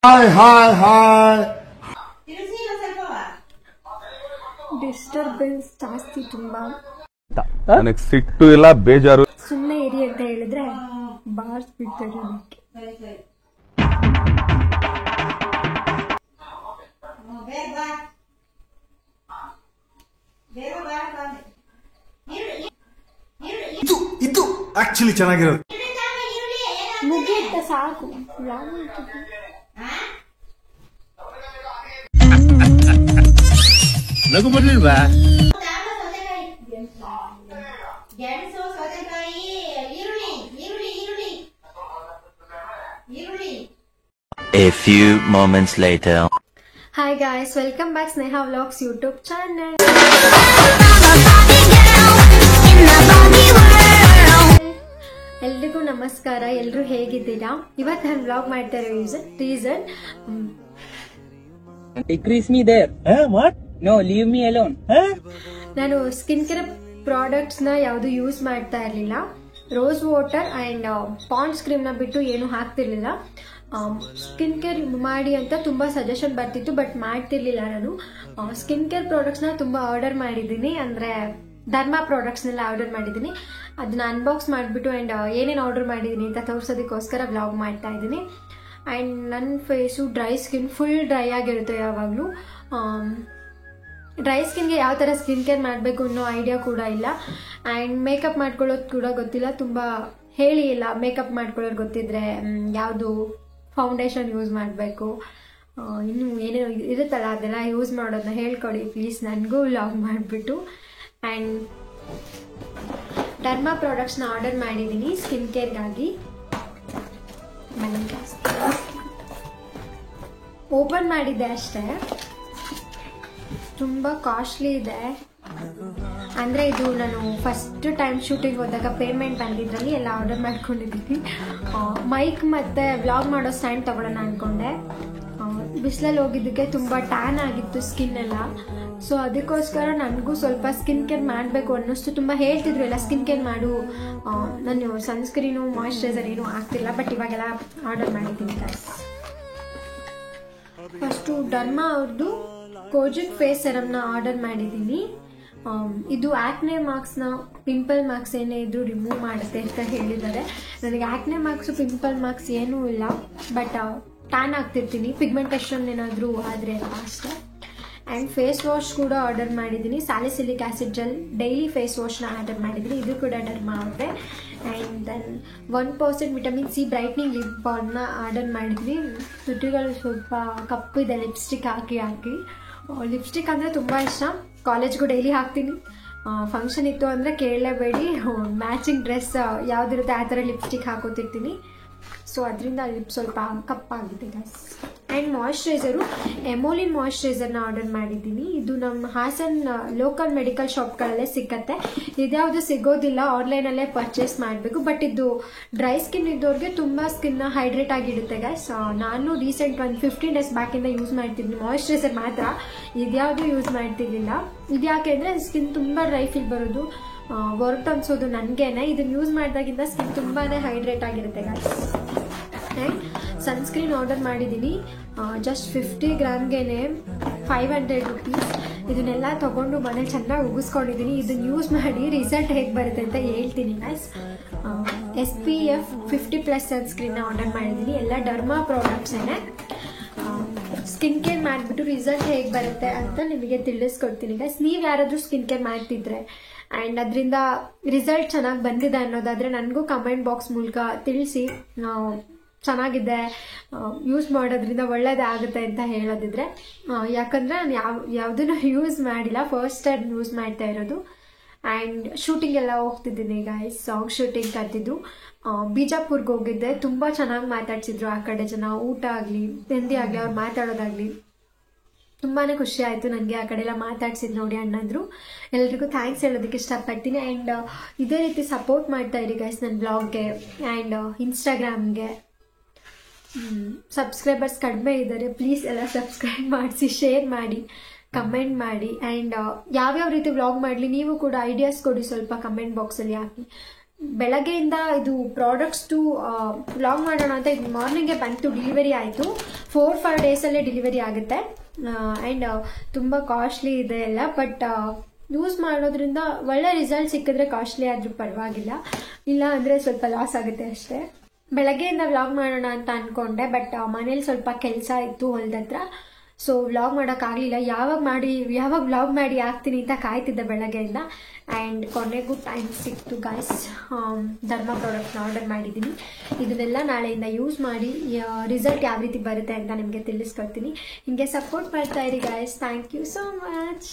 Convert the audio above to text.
Hi hi hi. Disturbance ಜಾಸ್ತಿ ತುಂಬಾ. ನನಗೆ ಸಿಟ್ಟು ಇಲ್ಲ, ಬೇಜಾರು. ಸುಮ್ಮನೆ ಇರಿ ಅಂತ ಹೇಳಿದ್ರೆ ಬಾರಿಸ್ಬಿಡ್ತಾರೆ. ಇದು ಆಕ್ಚುಲಿ ಚೆನ್ನಾಗಿರೋದು. ಮುಗಿಯುತ್ತ ಸಾಕು. ನಗು ಬರ್ಲಿಲ್ವಾ? A few moments later. Hi guys, welcome back Sneha Vlogs YouTube channel. ಎಲ್ರಿಗೂ ನಮಸ್ಕಾರ. ಎಲ್ಲರೂ ಹೇಗಿದ್ದೀರಾ? ಇವತ್ತು ನಾನು ವ್ಲಾಗ್ ಮಾಡ್ತಾ ಇರೋ reason Decrease me there. What? No, leave me alone. ನಾನು ಸ್ಕಿನ್ ಕೇರ್ ಪ್ರಾಡಕ್ಟ್ಸ್ ನ ಯಾವುದು ಯೂಸ್ ಮಾಡ್ತಾ ಇರಲಿಲ್ಲ. Rose water and Pond's cream ನ ಬಿಟ್ಟು ಏನು ಹಾಕ್ತಿರ್ಲಿಲ್ಲ. ಸ್ಕಿನ್ ಕೇರ್ ಮಾಡಿ ಅಂತ ತುಂಬಾ ಸಜೆಷನ್ ಬರ್ತಿತ್ತು, ಬಟ್ ಮಾಡ್ತಿರ್ಲಿಲ್ಲ. ನಾನು ಸ್ಕಿನ್ ಕೇರ್ ಪ್ರಾಡಕ್ಟ್ಸ್ ನ ತುಂಬಾ ಆರ್ಡರ್ ಮಾಡಿದ್ದೀನಿ, ಅಂದ್ರೆ ಧರ್ಮಾ ಪ್ರಾಡಕ್ಟ್ಸ್ನೆಲ್ಲ ಆರ್ಡರ್ ಮಾಡಿದ್ದೀನಿ. ಅದನ್ನ ಅನ್ಬಾಕ್ಸ್ ಮಾಡಿಬಿಟ್ಟು ಆ್ಯಂಡ್ ಏನೇನು ಆರ್ಡರ್ ಮಾಡಿದ್ದೀನಿ ಅಂತ ತೋರಿಸೋದಕ್ಕೋಸ್ಕರ ವ್ಲಾಗ್ ಮಾಡ್ತಾ ಇದ್ದೀನಿ. ಆ್ಯಂಡ್ ನನ್ನ face dry skin, full dry ಆಗಿರುತ್ತೆ ಯಾವಾಗಲೂ. ಡ್ರೈ ಸ್ಕಿನ್ಗೆ ಯಾವ ಥರ ಸ್ಕಿನ್ ಕೇರ್ ಮಾಡಬೇಕು ಅನ್ನೋ ಐಡಿಯಾ ಕೂಡ ಇಲ್ಲ. ಆ್ಯಂಡ್ ಮೇಕಪ್ ಮಾಡ್ಕೊಳ್ಳೋದು ಕೂಡ ಗೊತ್ತಿಲ್ಲ. ತುಂಬ ಹೇಳಿ ಇಲ್ಲ, ಮೇಕಪ್ ಮಾಡ್ಕೊಳ್ಳೋದು ಗೊತ್ತಿದ್ರೆ ಯಾವುದು ಫೌಂಡೇಶನ್ ಯೂಸ್ ಮಾಡಬೇಕು, ಇನ್ನು ಏನೇನೋ ಇರುತ್ತಲ್ಲ ಅದೆಲ್ಲ ಯೂಸ್ ಮಾಡೋದನ್ನ ಹೇಳ್ಕೊಡಿ ಪ್ಲೀಸ್, ನನಗೂ ವ್ಲಾಗ್ ಮಾಡಿಬಿಟ್ಟು. ಆ್ಯಂಡ್ ಧರ್ಮಾ ಪ್ರಾಡಕ್ಟ್ಸ್ನ ಆರ್ಡರ್ ಮಾಡಿದ್ದೀನಿ ಸ್ಕಿನ್ ಕೇರ್ಗಾಗಿ. ಓಪನ್ ಮಾಡಿದ್ದೆ ಅಷ್ಟೇ, ತುಂಬ ಕಾಸ್ಟ್ಲಿ ಇದೆ. ಅಂದರೆ ಇದು ನಾನು ಫಸ್ಟ್ ಟೈಮ್ ಶೂಟಿಂಗ್ ಹೋದಾಗ ಪೇಮೆಂಟ್ ಬಂದಿದ್ರಲ್ಲಿ ಎಲ್ಲ ಆರ್ಡರ್ ಮಾಡ್ಕೊಂಡಿದ್ದೀನಿ. ಮೈಕ್ ಮತ್ತು ವ್ಲಾಗ್ ಮಾಡೋ ಸ್ಟ್ಯಾಂಡ್ ತೊಗೊಳ್ಳೋಣ ಅಂದ್ಕೊಂಡೆ. ಬಿಸಿಲಲ್ಲಿ ಹೋಗಿದ್ದಕ್ಕೆ ತುಂಬ ಟ್ಯಾನ್ ಆಗಿತ್ತು ಸ್ಕಿನ್ ಎಲ್ಲ. ಸೊ ಅದಕ್ಕೋಸ್ಕರ ನನಗೂ ಸ್ವಲ್ಪ ಸ್ಕಿನ್ ಕೇರ್ ಮಾಡಬೇಕು ಅನ್ನಿಸ್ತು. ತುಂಬ ಹೇಳ್ತಿದ್ರು ಎಲ್ಲ ಸ್ಕಿನ್ ಕೇರ್ ಮಾಡು, ನಾನು ಸನ್ಸ್ಕ್ರೀನು ಮಾಯಿಶ್ಚರೈಸರ್ ಏನೂ ಆಗ್ತಿಲ್ಲ, ಬಟ್ ಇವಾಗೆಲ್ಲ ಆರ್ಡರ್ ಮಾಡಿದ್ದೀನಿ. ಫಸ್ಟು ಧರ್ಮಾ ಅವ್ರದ್ದು ಕೋಜಿಕ್ ಫೇಸ್ ಸೆರಮ್ನ ಆರ್ಡರ್ ಮಾಡಿದ್ದೀನಿ. ಇದು ಆಕ್ನೆ ಮಾರ್ಕ್ಸ್ನ, ಪಿಂಪಲ್ ಮಾರ್ಕ್ಸ್ ಏನೇ ಇದ್ರೂ ರಿಮೂವ್ ಮಾಡುತ್ತೆ ಅಂತ ಹೇಳಿದ್ದಾರೆ. ನನಗೆ ಆಕ್ನೆ ಮಾರ್ಕ್ಸು ಪಿಂಪಲ್ ಮಾರ್ಕ್ಸ್ ಏನೂ ಇಲ್ಲ, ಬಟ್ ಟ್ಯಾನ್ ಆಗ್ತಿರ್ತೀನಿ, ಪಿಗ್ಮೆಂಟೇಷನ್ ಏನಾದರೂ ಆದರೆ ಅಷ್ಟೇ. ಆ್ಯಂಡ್ ಫೇಸ್ ವಾಶ್ ಕೂಡ ಆರ್ಡರ್ ಮಾಡಿದ್ದೀನಿ, salicylic acid gel daily face ವಾಶ್ನ ಆರ್ಡರ್ ಮಾಡಿದ್ದೀನಿ. ಇದು ಕೂಡ ಧರ್ಮಾ ಅವ್ರದ್ದೇ. And then 1% vitamin C brightening lip ಬಾಲ್ನ ಆರ್ಡರ್ ಮಾಡಿದ್ವಿ. ತುಟಿಗಳು ಸ್ವಲ್ಪ ಕಪ್ಪಿದೆ ಲಿಪ್ಸ್ಟಿಕ್ ಹಾಕಿ. ಲಿಪ್ಸ್ಟಿಕ್ ಅಂದರೆ ತುಂಬ ಇಷ್ಟ, ಕಾಲೇಜ್ಗೂ ಡೈಲಿ ಹಾಕ್ತೀನಿ. ಫಂಕ್ಷನ್ ಇತ್ತು ಅಂದರೆ ಕೇಳಲೇಬೇಡಿ, ಮ್ಯಾಚಿಂಗ್ ಡ್ರೆಸ್ ಯಾವುದಿರುತ್ತೆ ಆ ಥರ ಲಿಪ್ಸ್ಟಿಕ್ ಹಾಕೋತಿರ್ತೀನಿ. ಸೊ ಅದರಿಂದ ಲಿಪ್ ಸ್ವಲ್ಪ ಕಪ್ಪಾಗಿದೆ ಗೈಸ್. ಆ್ಯಂಡ್ ಮಾಯಿಶ್ಚರೈಸರು ಎಮೋಲಿನ್ ಮಾಯಿಶ್ಚರೈಸರ್ನ ಆರ್ಡರ್ ಮಾಡಿದ್ದೀನಿ. ಇದು ನಮ್ಮ ಹಾಸನ್ ಲೋಕಲ್ ಮೆಡಿಕಲ್ ಶಾಪ್ಗಳಲ್ಲೇ ಸಿಕ್ಕತ್ತೆ, ಇದ್ಯಾವುದು ಸಿಗೋದಿಲ್ಲ, ಆನ್ಲೈನಲ್ಲೇ ಪರ್ಚೇಸ್ ಮಾಡಬೇಕು. ಬಟ್ ಇದು ಡ್ರೈ ಸ್ಕಿನ್ ಇದ್ದವ್ರಿಗೆ ತುಂಬ ಸ್ಕಿನ್ನ ಹೈಡ್ರೇಟ್ ಆಗಿಡುತ್ತೆ ಗೈಸ್. ನಾನು ರೀಸೆಂಟ್ ಒಂದು 15 ಡೇಸ್ ಬ್ಯಾಕಿಂದ ಯೂಸ್ ಮಾಡ್ತಿದ್ದೀನಿ ಮಾಯಿಶ್ಚರೈಸರ್ ಮಾತ್ರ, ಇದ್ಯಾವುದು ಯೂಸ್ ಮಾಡ್ತಿರ್ಲಿಲ್ಲ. ಇದ್ಯಾಕೆ ಅಂದರೆ ಸ್ಕಿನ್ ತುಂಬ ಡ್ರೈ ಫೀಲ್ ಬರೋದು, ವರ್ಕ್ ಅನ್ಸೋದು ನನಗೇನೆ. ಇದನ್ನು ಯೂಸ್ ಮಾಡಿದಾಗಿಂದ ಸ್ಕಿನ್ ತುಂಬಾ ಹೈಡ್ರೇಟ್ ಆಗಿರುತ್ತೆ ಗೈಸ್. ಆ್ಯಂಡ್ ಸನ್ಸ್ಕ್ರೀನ್ ಆರ್ಡರ್ ಮಾಡಿದ್ದೀನಿ, ಜಸ್ಟ್ 50 ಗ್ರಾಮ್ಗೆ 500 ರುಪೀಸ್. ಇದನ್ನೆಲ್ಲ ತೊಗೊಂಡು ಮನೇಲಿ ಚೆನ್ನಾಗಿ ಉಗಿಸ್ಕೊಂಡಿದ್ದೀನಿ. ಇದನ್ನು ಯೂಸ್ ಮಾಡಿ ರಿಸಲ್ಟ್ ಹೇಗೆ ಬರುತ್ತೆ ಅಂತ ಹೇಳ್ತೀನಿ ಗೈಸ್. SPF 50+ ಸನ್ಸ್ಕ್ರೀನ್ನ ಆರ್ಡರ್ ಮಾಡಿದ್ದೀನಿ, ಎಲ್ಲ ಧರ್ಮಾ ಪ್ರಾಡಕ್ಟ್ಸೇನೆ. ಸ್ಕಿನ್ ಕೇರ್ ಮಾಡಿಬಿಟ್ಟು ರಿಸಲ್ಟ್ ಹೇಗೆ ಬರುತ್ತೆ ಅಂತ ನಿಮಗೆ ತಿಳಿಸ್ಕೊಡ್ತೀನಿ ಗೈಸ್. ನೀವು ಯಾರಾದರೂ ಸ್ಕಿನ್ ಕೇರ್ ಮಾಡ್ತಿದ್ರೆ ಆ್ಯಂಡ್ ಅದರಿಂದ ರಿಸಲ್ಟ್ ಚೆನ್ನಾಗಿ ಬಂದಿದೆ ಅನ್ನೋದಾದರೆ ನನಗೂ ಕಮೆಂಟ್ ಬಾಕ್ಸ್ ಮೂಲಕ ತಿಳಿಸಿ. ಚೆನ್ನಾಗಿದೆ, ಯೂಸ್ ಮಾಡೋದ್ರಿಂದ ಒಳ್ಳೇದೇ ಆಗುತ್ತೆ ಅಂತ ಹೇಳೋದಿದ್ರೆ. ಯಾಕಂದರೆ ನಾನು ಯಾವುದನ್ನು ಯೂಸ್ ಮಾಡಿಲ್ಲ, ಫಸ್ಟ್ ಟೈಮ್ ಯೂಸ್ ಮಾಡ್ತಾ ಇರೋದು. ಆ್ಯಂಡ್ ಶೂಟಿಂಗ್ ಎಲ್ಲ ಹೋಗ್ತಿದ್ದೀನಿ ಗೈಸ್, ಸಾಂಗ್ ಶೂಟಿಂಗ್ ಕರೆದಿದ್ದು. ಬಿಜಾಪುರ್ಗೆ ಹೋಗಿದ್ದೆ, ತುಂಬ ಚೆನ್ನಾಗಿ ಮಾತಾಡ್ಸಿದ್ರು ಆ ಕಡೆ ಜನ. ಊಟ ಆಗಲಿ, ತಿಂಡಿ ಆಗಲಿ, ಅವ್ರು ಮಾತಾಡೋದಾಗಲಿ ತುಂಬಾ ಖುಷಿ ಆಯಿತು ನನಗೆ. ಆ ಕಡೆ ಎಲ್ಲ ಮಾತಾಡ್ಸಿದ್ದು ನೋಡಿ ಅಣ್ಣಂದ್ರು. ಎಲ್ರಿಗೂ ಥ್ಯಾಂಕ್ಸ್ ಹೇಳೋದಕ್ಕೆ ಇಷ್ಟಪಡ್ತೀನಿ. ಆ್ಯಂಡ್ ಇದೇ ರೀತಿ ಸಪೋರ್ಟ್ ಮಾಡ್ತಾ ಇರಿ ಗೈಸ್ ನನ್ನ ಬ್ಲಾಗ್ಗೆ ಆ್ಯಂಡ್ ಇನ್ಸ್ಟಾಗ್ರಾಮ್ಗೆ. ಸಬ್ಸ್ಕ್ರೈಬರ್ಸ್ ಕಡಿಮೆ ಇದ್ದಾರೆ, ಪ್ಲೀಸ್ ಎಲ್ಲ ಸಬ್ಸ್ಕ್ರೈಬ್ ಮಾಡಿಸಿ, ಶೇರ್ ಮಾಡಿ, ಕಮೆಂಟ್ ಮಾಡಿ. ಆ್ಯಂಡ್ ಯಾವ್ಯಾವ ರೀತಿ ವ್ಲಾಗ್ ಮಾಡಲಿ ನೀವು ಕೂಡ ಐಡಿಯಾಸ್ ಕೊಡಿ, ಸ್ವಲ್ಪ ಕಮೆಂಟ್ ಬಾಕ್ಸಲ್ಲಿ ಹಾಕಿ. ಬೆಳಗ್ಗೆಯಿಂದ ಇದು ಪ್ರಾಡಕ್ಟ್ಸ್ದು ವ್ಲಾಗ್ ಮಾಡೋಣ ಅಂತ ಇದು ಮಾರ್ನಿಂಗೇ ಬಂತು, ಡೆಲಿವರಿ ಆಯಿತು. 4-5 ಡೇಸಲ್ಲೇ ಡೆಲಿವರಿ ಆಗುತ್ತೆ. ಆ್ಯಂಡ್ ತುಂಬ ಕಾಸ್ಟ್ಲಿ ಇದೆ ಎಲ್ಲ, ಬಟ್ ಯೂಸ್ ಮಾಡೋದ್ರಿಂದ ಒಳ್ಳೆ ರಿಸಲ್ಟ್ ಸಿಕ್ಕಿದ್ರೆ ಕಾಸ್ಟ್ಲಿ ಆದರೂ ಪರವಾಗಿಲ್ಲ, ಇಲ್ಲ ಅಂದರೆ ಸ್ವಲ್ಪ ಲಾಸ್ ಆಗುತ್ತೆ ಅಷ್ಟೇ. ಬೆಳಗ್ಗೆಯಿಂದ ವ್ಲಾಗ್ ಮಾಡೋಣ ಅಂತ ಅಂದ್ಕೊಂಡೆ, ಬಟ್ ಮನೇಲಿ ಸ್ವಲ್ಪ ಕೆಲಸ ಇತ್ತು ಹೊಲದತ್ರ, ಸೊ ವ್ಲಾಗ್ ಮಾಡೋಕ್ಕಾಗಲಿಲ್ಲ. ಯಾವಾಗ ವ್ಲಾಗ್ ಮಾಡಿ ಹಾಕ್ತೀನಿ ಅಂತ ಕಾಯ್ತಿದ್ದೆ ಬೆಳಗ್ಗೆಯಿಂದ. ಆ್ಯಂಡ್ ಕೊನೆಗೂ ಟೈಮ್ ಸಿಕ್ತು ಗಾಯ್ಸ್. ಧರ್ಮ ಪ್ರಾಡಕ್ಟ್ನ ಆರ್ಡರ್ ಮಾಡಿದ್ದೀನಿ. ಇದನ್ನೆಲ್ಲ ನಾಳೆಯಿಂದ ಯೂಸ್ ಮಾಡಿ ರಿಸಲ್ಟ್ ಯಾವ ರೀತಿ ಬರುತ್ತೆ ಅಂತ ನಿಮಗೆ ತಿಳಿಸ್ಕೊಡ್ತೀನಿ. ಹಿಂಗೆ ಸಪೋರ್ಟ್ ಮಾಡ್ತಾ ಇರಿ guys. Thank you so much.